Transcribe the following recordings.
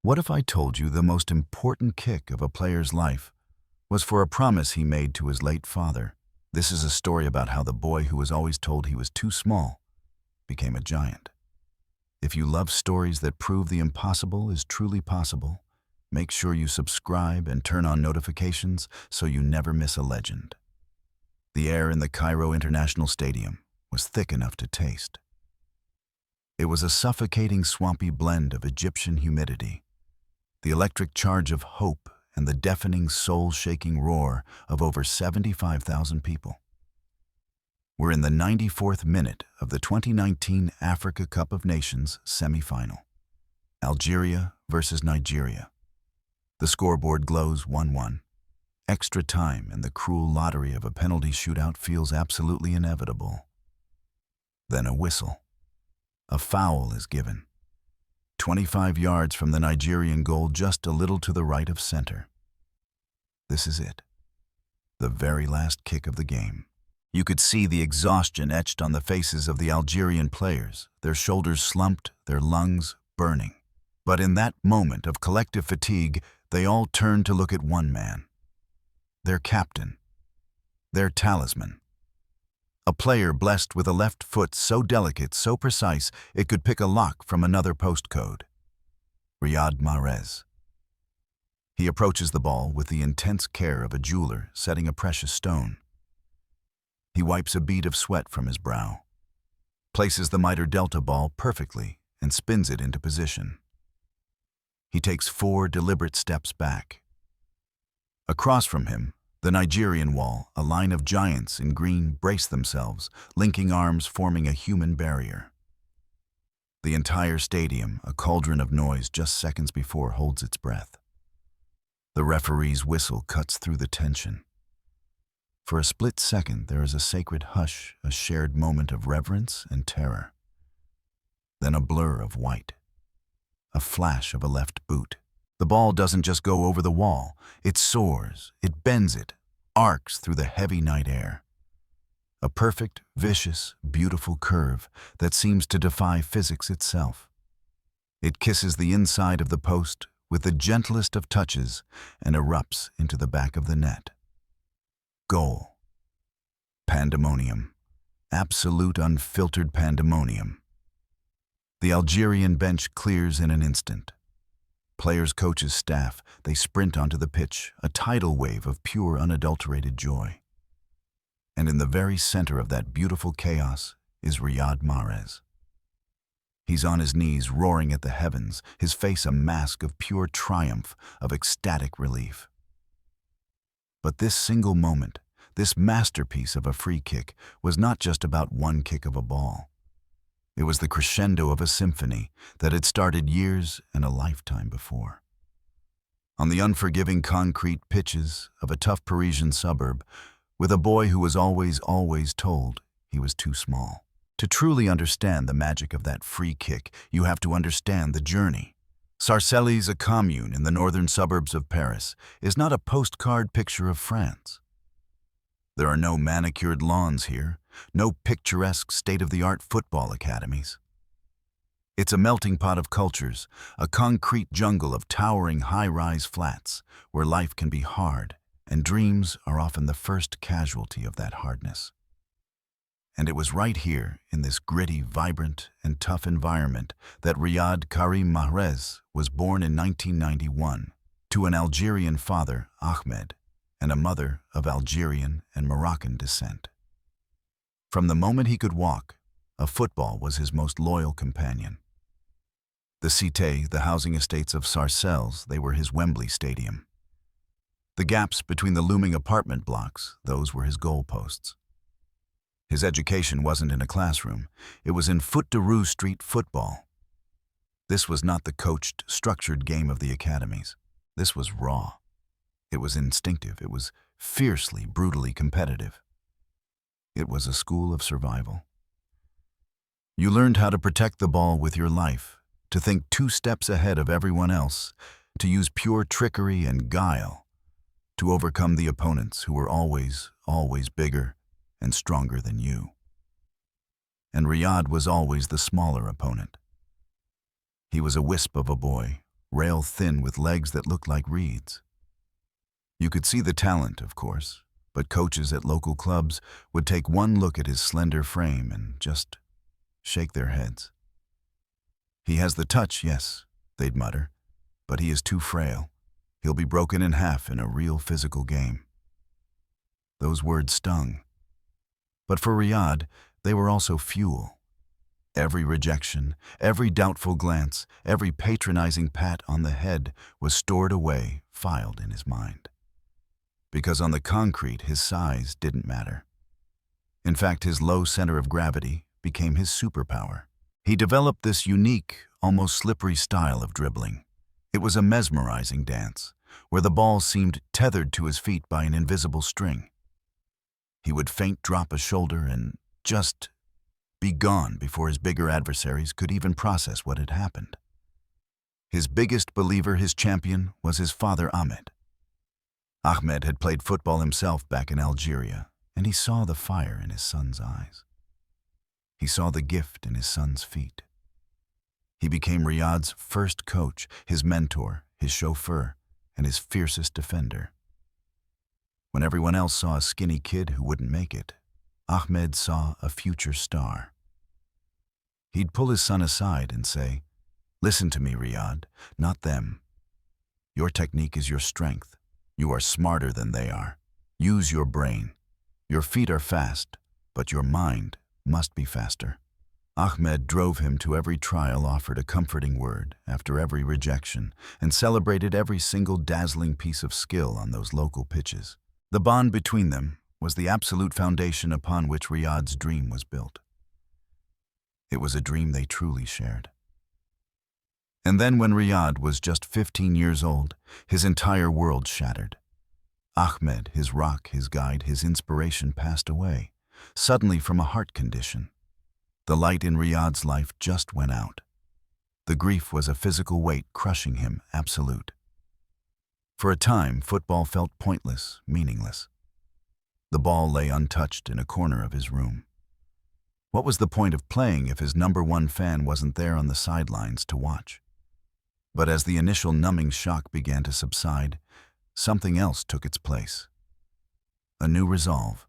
What if I told you the most important kick of a player's life was for a promise he made to his late father? This is a story about how the boy who was always told he was too small became a giant. If you love stories that prove the impossible is truly possible, make sure you subscribe and turn on notifications so you never miss a legend. The air in the Cairo International Stadium was thick enough to taste. It was a suffocating, swampy blend of Egyptian humidity, the electric charge of hope, and the deafening, soul-shaking roar of over 75,000 people. We're in the 94th minute of the 2019 Africa Cup of Nations semi-final. Algeria versus Nigeria. The scoreboard glows 1-1. Extra time and the cruel lottery of a penalty shootout feels absolutely inevitable. Then a whistle. A foul is given. 25 yards from the Nigerian goal, just a little to the right of center. This is it. The very last kick of the game. You could see the exhaustion etched on the faces of the Algerian players, their shoulders slumped, their lungs burning. But in that moment of collective fatigue, they all turned to look at one man. Their captain. Their talisman. A player blessed with a left foot so delicate, so precise, it could pick a lock from another postcode. Riyad Mahrez. He approaches the ball with the intense care of a jeweler setting a precious stone. He wipes a bead of sweat from his brow, places the miter delta ball perfectly, and spins it into position. He takes 4 deliberate steps back. Across from him, the Nigerian wall, a line of giants in green, brace themselves, linking arms forming a human barrier. The entire stadium, a cauldron of noise just seconds before, holds its breath. The referee's whistle cuts through the tension. For a split second, there is a sacred hush, a shared moment of reverence and terror. Then a blur of white, a flash of a left boot. The ball doesn't just go over the wall, it soars, it bends it, arcs through the heavy night air. A perfect, vicious, beautiful curve that seems to defy physics itself. It kisses the inside of the post with the gentlest of touches and erupts into the back of the net. Goal. Pandemonium. Absolute unfiltered pandemonium. The Algerian bench clears in an instant. Players, coaches, staff, they sprint onto the pitch, a tidal wave of pure, unadulterated joy. And in the very center of that beautiful chaos is Riyad Mahrez. He's on his knees, roaring at the heavens, his face a mask of pure triumph, of ecstatic relief. But this single moment, this masterpiece of a free kick, was not just about one kick of a ball. It was the crescendo of a symphony that had started years and a lifetime before. On the unforgiving concrete pitches of a tough Parisian suburb, with a boy who was always told he was too small. To truly understand the magic of that free kick, you have to understand the journey. Sarcelles, a commune in the northern suburbs of Paris, is not a postcard picture of France. There are no manicured lawns here, no picturesque state-of-the-art football academies. It's a melting pot of cultures, a concrete jungle of towering high-rise flats, where life can be hard, and dreams are often the first casualty of that hardness. And it was right here, in this gritty, vibrant, and tough environment, that Riyad Karim Mahrez was born in 1991, to an Algerian father, Ahmed, and a mother of Algerian and Moroccan descent. From the moment he could walk, a football was his most loyal companion. The Cité, the housing estates of Sarcelles, they were his Wembley Stadium. The gaps between the looming apartment blocks, those were his goalposts. His education wasn't in a classroom, it was in foot-de-rue street football. This was not the coached, structured game of the academies. This was raw. It was instinctive, it was fiercely, brutally competitive. It was a school of survival. You learned how to protect the ball with your life, to think 2 steps ahead of everyone else, to use pure trickery and guile, to overcome the opponents who were always bigger and stronger than you. And Riyad was always the smaller opponent. He was a wisp of a boy, rail thin with legs that looked like reeds. You could see the talent, of course, but coaches at local clubs would take one look at his slender frame and just shake their heads. "He has the touch, yes," they'd mutter, "but he is too frail. He'll be broken in half in a real physical game." Those words stung. But for Riyad, they were also fuel. Every rejection, every doubtful glance, every patronizing pat on the head was stored away, filed in his mind. Because on the concrete, his size didn't matter. In fact, his low center of gravity became his superpower. He developed this unique, almost slippery style of dribbling. It was a mesmerizing dance, where the ball seemed tethered to his feet by an invisible string. He would feint drop a shoulder and just be gone before his bigger adversaries could even process what had happened. His biggest believer, his champion, was his father Ahmed. Ahmed had played football himself back in Algeria, and he saw the fire in his son's eyes. He saw the gift in his son's feet. He became Riyad's first coach, his mentor, his chauffeur, and his fiercest defender. When everyone else saw a skinny kid who wouldn't make it, Ahmed saw a future star. He'd pull his son aside and say, "Listen to me, Riyad, not them. Your technique is your strength. You are smarter than they are. Use your brain. Your feet are fast, but your mind must be faster." Ahmed drove him to every trial, offered a comforting word after every rejection, and celebrated every single dazzling piece of skill on those local pitches. The bond between them was the absolute foundation upon which Riyad's dream was built. It was a dream they truly shared. And then when Riyad was just 15 years old, his entire world shattered. Ahmed, his rock, his guide, his inspiration, passed away, suddenly from a heart condition. The light in Riyad's life just went out. The grief was a physical weight crushing him absolute. For a time, football felt pointless, meaningless. The ball lay untouched in a corner of his room. What was the point of playing if his number one fan wasn't there on the sidelines to watch? But as the initial numbing shock began to subside, something else took its place. A new resolve.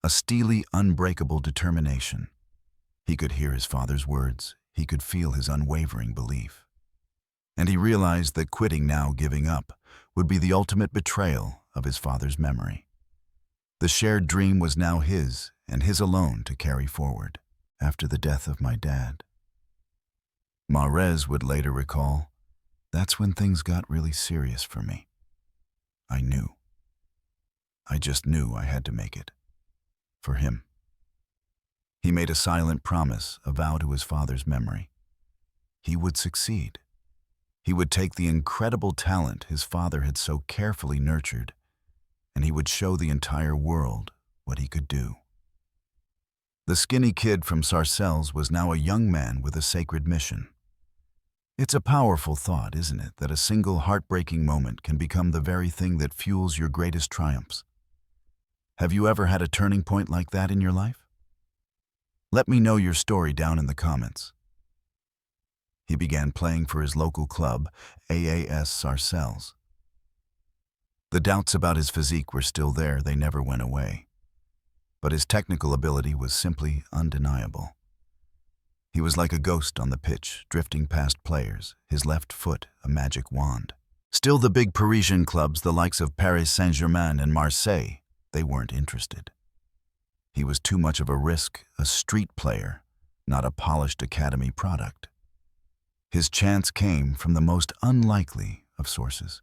A steely, unbreakable determination. He could hear his father's words. He could feel his unwavering belief. And he realized that quitting now, giving up, would be the ultimate betrayal of his father's memory. The shared dream was now his, and his alone, to carry forward. After the death of my dad, Mahrez would later recall, "That's when things got really serious for me. I knew. I just knew I had to make it. For him." He made a silent promise, a vow to his father's memory. He would succeed. He would take the incredible talent his father had so carefully nurtured, and he would show the entire world what he could do. The skinny kid from Sarcelles was now a young man with a sacred mission. It's a powerful thought, isn't it, that a single heartbreaking moment can become the very thing that fuels your greatest triumphs. Have you ever had a turning point like that in your life? Let me know your story down in the comments. He began playing for his local club, AAS Sarcelles. The doubts about his physique were still there, they never went away. But his technical ability was simply undeniable. He was like a ghost on the pitch, drifting past players, his left foot a magic wand. Still, the big Parisian clubs, the likes of Paris Saint-Germain and Marseille, they weren't interested. He was too much of a risk, a street player, not a polished academy product. His chance came from the most unlikely of sources.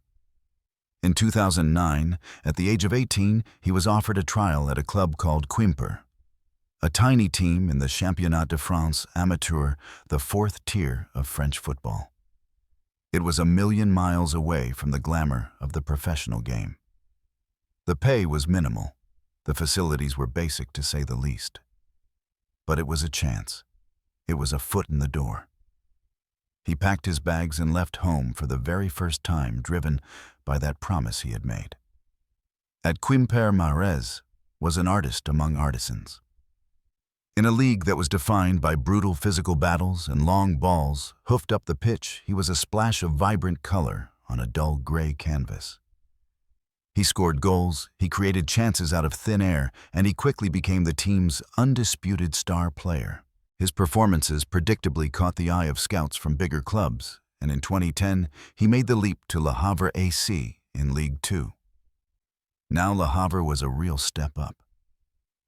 In 2009, at the age of 18, he was offered a trial at a club called Quimper, a tiny team in the Championnat de France Amateur, the fourth tier of French football. It was a million miles away from the glamour of the professional game. The pay was minimal. The facilities were basic, to say the least. But it was a chance. It was a foot in the door. He packed his bags and left home for the very first time, driven by that promise he had made. At Quimper, Mahrez was an artist among artisans. In a league that was defined by brutal physical battles and long balls hoofed up the pitch, he was a splash of vibrant color on a dull gray canvas. He scored goals, he created chances out of thin air, and he quickly became the team's undisputed star player. His performances predictably caught the eye of scouts from bigger clubs, and in 2010, he made the leap to Le Havre AC in League Two. Now Le Havre was a real step up.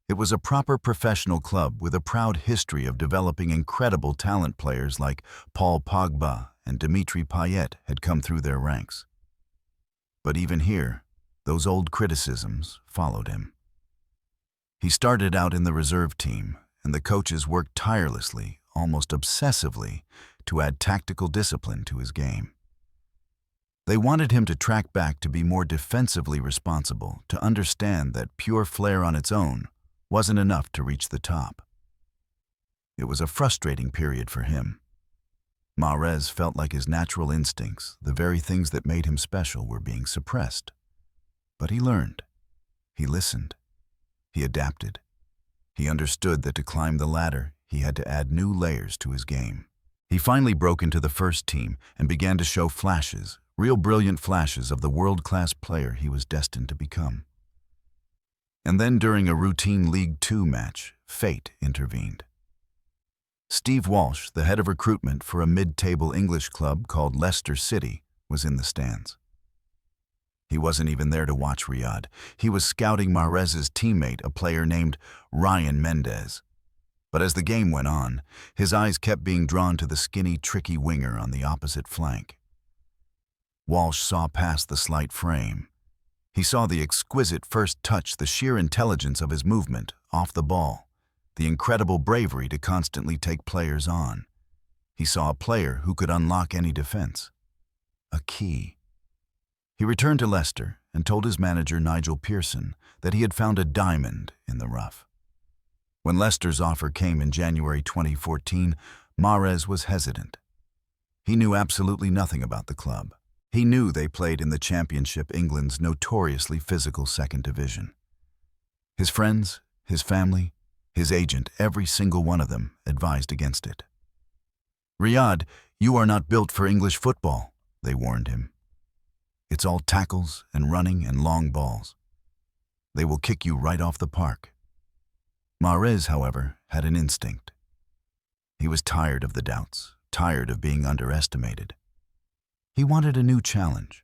It was a proper professional club with a proud history of developing incredible talent. Players like Paul Pogba and Dimitri Payet had come through their ranks. But even here, those old criticisms followed him. He started out in the reserve team, and the coaches worked tirelessly, almost obsessively, to add tactical discipline to his game. They wanted him to track back, to be more defensively responsible, to understand that pure flair on its own wasn't enough to reach the top. It was a frustrating period for him. Mahrez felt like his natural instincts, the very things that made him special, were being suppressed. But he learned. He listened. He adapted. He understood that to climb the ladder, he had to add new layers to his game. He finally broke into the first team and began to show flashes, real brilliant flashes of the world-class player he was destined to become. And then during a routine League Two match, fate intervened. Steve Walsh, the head of recruitment for a mid-table English club called Leicester City, was in the stands. He wasn't even there to watch Riyad. He was scouting Mahrez's teammate, a player named Riyad Mahrez. But as the game went on, his eyes kept being drawn to the skinny, tricky winger on the opposite flank. Walsh saw past the slight frame. He saw the exquisite first touch, the sheer intelligence of his movement off the ball, the incredible bravery to constantly take players on. He saw a player who could unlock any defense. A key. He returned to Leicester and told his manager, Nigel Pearson, that he had found a diamond in the rough. When Leicester's offer came in January 2014, Mahrez was hesitant. He knew absolutely nothing about the club. He knew they played in the Championship, England's notoriously physical second division. His friends, his family, his agent, every single one of them advised against it. "Riyad, you are not built for English football," they warned him. "It's all tackles and running and long balls. They will kick you right off the park." Mahrez, however, had an instinct. He was tired of the doubts, tired of being underestimated. He wanted a new challenge.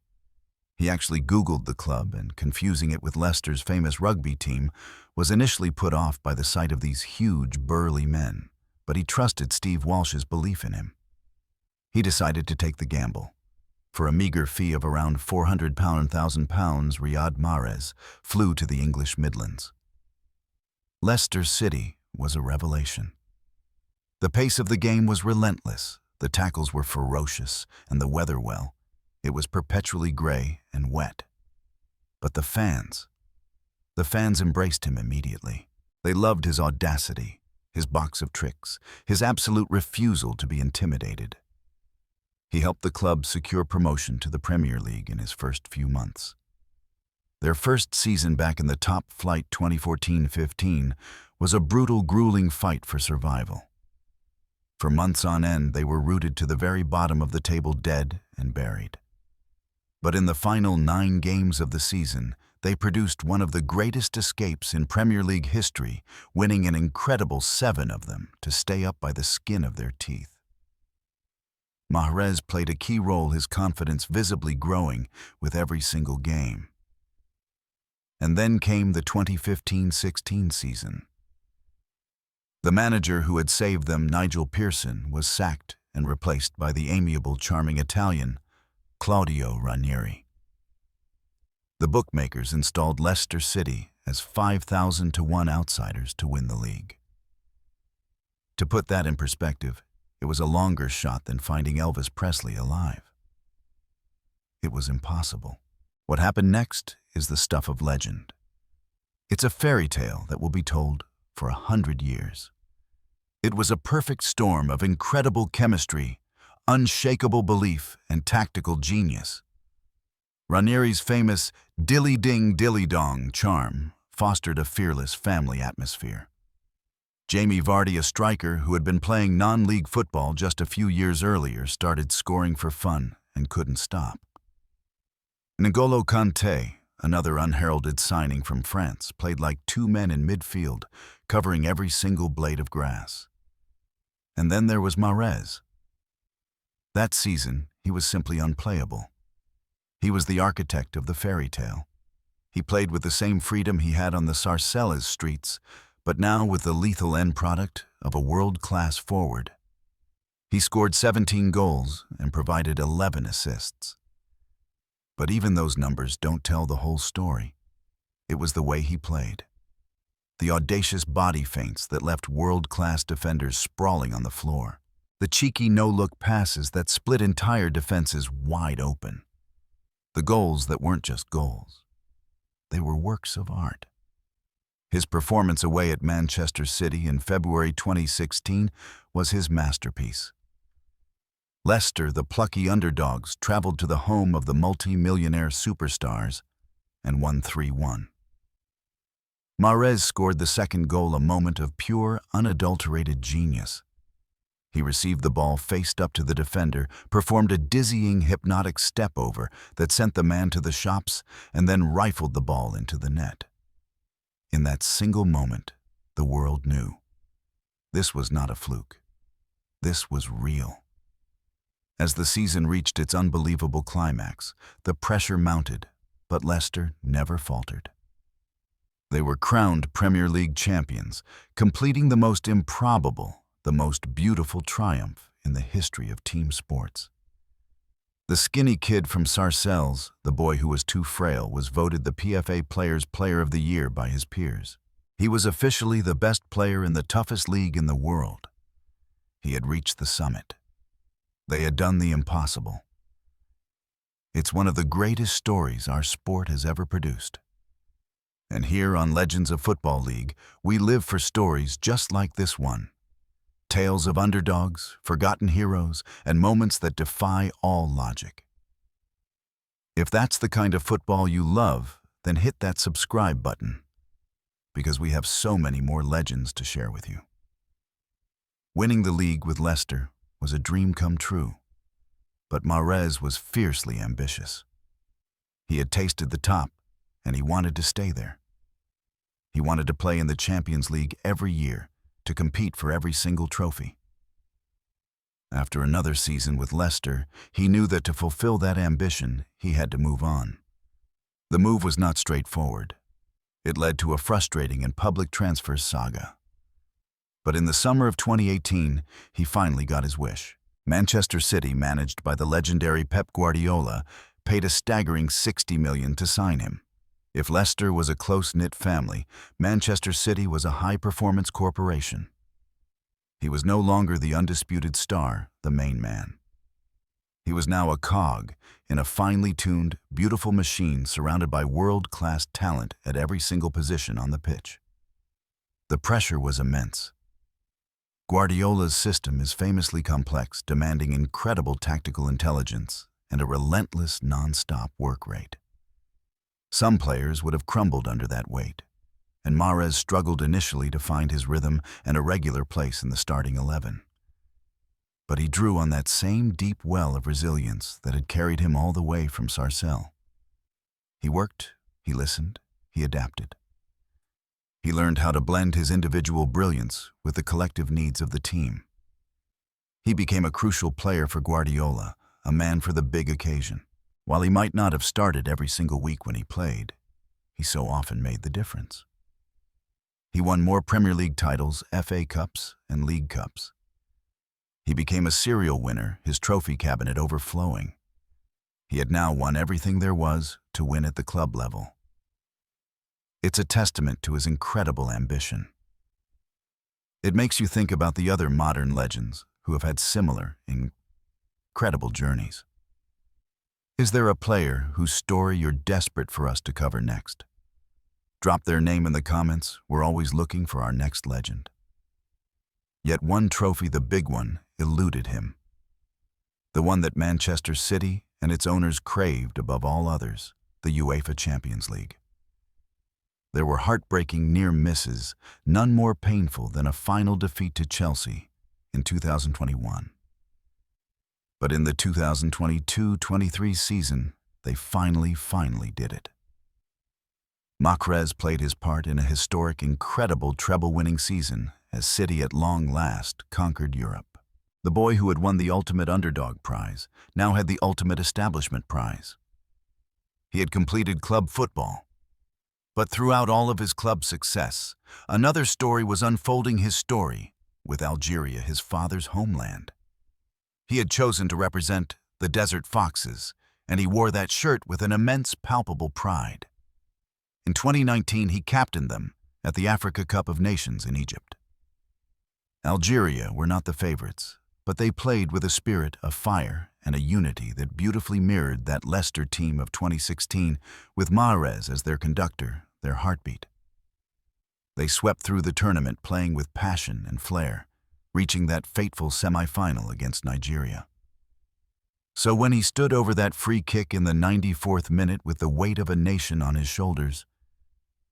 He actually Googled the club, and confusing it with Leicester's famous rugby team, was initially put off by the sight of these huge, burly men, but he trusted Steve Walsh's belief in him. He decided to take the gamble. For a meager fee of around £400,000, Riyad Mahrez flew to the English Midlands. Leicester City was a revelation. The pace of the game was relentless. The tackles were ferocious, and the weather, well, it was perpetually gray and wet. But the fans embraced him immediately. They loved his audacity, his box of tricks, his absolute refusal to be intimidated. He helped the club secure promotion to the Premier League in his first few months. Their first season back in the top flight, 2014-15, was a brutal, grueling fight for survival. For months on end, they were rooted to the very bottom of the table, dead and buried. But in the final 9 games of the season, they produced one of the greatest escapes in Premier League history, winning an incredible 7 of them to stay up by the skin of their teeth. Mahrez played a key role, his confidence visibly growing with every single game. And then came the 2015-16 season. The manager who had saved them, Nigel Pearson, was sacked and replaced by the amiable, charming Italian, Claudio Ranieri. The bookmakers installed Leicester City as 5,000 to 1 outsiders to win the league. To put that in perspective, it was a longer shot than finding Elvis Presley alive. It was impossible. What happened next is the stuff of legend. It's a fairy tale that will be told for 100 years. It was a perfect storm of incredible chemistry, unshakable belief, and tactical genius. Ranieri's famous dilly-ding, dilly-dong charm fostered a fearless family atmosphere. Jamie Vardy, a striker who had been playing non-league football just a few years earlier, started scoring for fun and couldn't stop. N'Golo Kanté, another unheralded signing from France, played like two men in midfield, covering every single blade of grass. And then there was Mahrez. That season, he was simply unplayable. He was the architect of the fairy tale. He played with the same freedom he had on the Sarcelles streets, but now with the lethal end product of a world-class forward. He scored 17 goals and provided 11 assists. But even those numbers don't tell the whole story. It was the way he played. The audacious body feints that left world-class defenders sprawling on the floor. The cheeky no-look passes that split entire defenses wide open. The goals that weren't just goals. They were works of art. His performance away at Manchester City in February 2016 was his masterpiece. Leicester, the plucky underdogs, traveled to the home of the multi-millionaire superstars and won 3-1. Mahrez scored the second goal, a moment of pure, unadulterated genius. He received the ball faced up to the defender, performed a dizzying, hypnotic step-over that sent the man to the shops, and then rifled the ball into the net. In that single moment, the world knew. This was not a fluke. This was real. As the season reached its unbelievable climax, the pressure mounted, but Leicester never faltered. They were crowned Premier League champions, completing the most improbable, the most beautiful triumph in the history of team sports. The skinny kid from Sarcelles, the boy who was too frail, was voted the PFA Players' Player of the Year by his peers. He was officially the best player in the toughest league in the world. He had reached the summit. They had done the impossible. It's one of the greatest stories our sport has ever produced. And here on Legends of Football League, we live for stories just like this one. Tales of underdogs, forgotten heroes, and moments that defy all logic. If that's the kind of football you love, then hit that subscribe button, because we have so many more legends to share with you. Winning the league with Leicester was a dream come true, but Mahrez was fiercely ambitious. He had tasted the top, and he wanted to stay there. He wanted to play in the Champions League every year, to compete for every single trophy. After another season with Leicester, he knew that to fulfill that ambition, he had to move on. The move was not straightforward. It led to a frustrating and public transfer saga. But in the summer of 2018, he finally got his wish. Manchester City, managed by the legendary Pep Guardiola, paid a staggering $60 million to sign him. If Leicester was a close-knit family, Manchester City was a high-performance corporation. He was no longer the undisputed star, the main man. He was now a cog in a finely tuned, beautiful machine surrounded by world-class talent at every single position on the pitch. The pressure was immense. Guardiola's system is famously complex, demanding incredible tactical intelligence and a relentless, non-stop work rate. Some players would have crumbled under that weight, and Mahrez struggled initially to find his rhythm and a regular place in the starting 11. But he drew on that same deep well of resilience that had carried him all the way from Sarcelles. He worked, he listened, he adapted. He learned how to blend his individual brilliance with the collective needs of the team. He became a crucial player for Guardiola, a man for the big occasion. While he might not have started every single week when he played, he so often made the difference. He won more Premier League titles, FA Cups, and League Cups. He became a serial winner, his trophy cabinet overflowing. He had now won everything there was to win at the club level. It's a testament to his incredible ambition. It makes you think about the other modern legends who have had similar, incredible journeys. Is there a player whose story you're desperate for us to cover next? Drop their name in the comments. We're always looking for our next legend. Yet one trophy, the big one, eluded him. The one that Manchester City and its owners craved above all others, the UEFA Champions League. There were heartbreaking near misses, none more painful than a final defeat to Chelsea in 2021. But in the 2022-23 season, they finally did it. Mahrez played his part in a historic, incredible treble-winning season as City at long last conquered Europe. The boy who had won the ultimate underdog prize now had the ultimate establishment prize. He had completed club football. But throughout all of his club success, another story was unfolding his story with Algeria, his father's homeland. He had chosen to represent the Desert Foxes, and he wore that shirt with an immense, palpable pride. In 2019, he captained them at the Africa Cup of Nations in Egypt. Algeria were not the favorites, but they played with a spirit of fire and a unity that beautifully mirrored that Leicester team of 2016 with Mahrez as their conductor, their heartbeat. They swept through the tournament playing with passion and flair, reaching that fateful semi-final against Nigeria. So when he stood over that free kick in the 94th minute with the weight of a nation on his shoulders,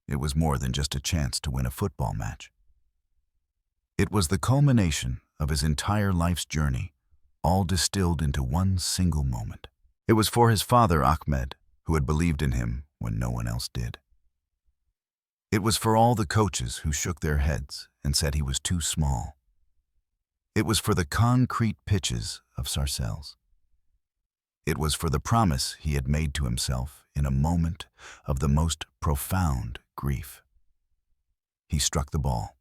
it was more than just a chance to win a football match. It was the culmination of his entire life's journey, all distilled into one single moment. It was for his father, Ahmed, who had believed in him when no one else did. It was for all the coaches who shook their heads and said he was too small. It was for the concrete pitches of Sarcelles. It was for the promise he had made to himself in a moment of the most profound grief. He struck the ball.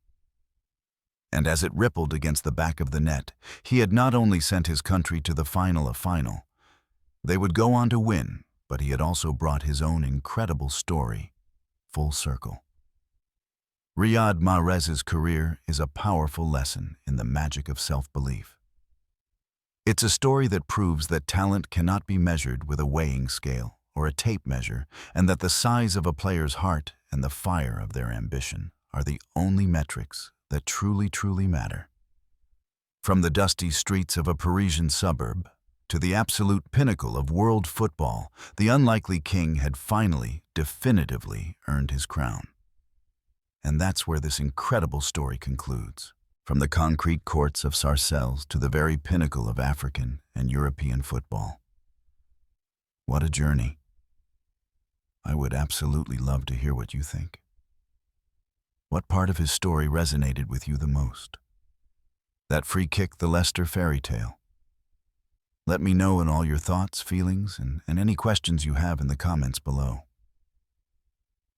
And as it rippled against the back of the net, he had not only sent his country to the final of final. They would go on to win, but he had also brought his own incredible story full circle. Riyad Mahrez's career is a powerful lesson in the magic of self-belief. It's a story that proves that talent cannot be measured with a weighing scale or a tape measure, and that the size of a player's heart and the fire of their ambition are the only metrics that truly matter. From the dusty streets of a Parisian suburb to the absolute pinnacle of world football, the unlikely king had finally, definitively earned his crown. And that's where this incredible story concludes. From the concrete courts of Sarcelles to the very pinnacle of African and European football. What a journey. I would absolutely love to hear what you think. What part of his story resonated with you the most? That free kick, the Leicester fairy tale? Let me know in all your thoughts, feelings, and any questions you have in the comments below.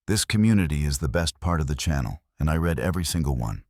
This community is the best part of the channel, and I read every single one.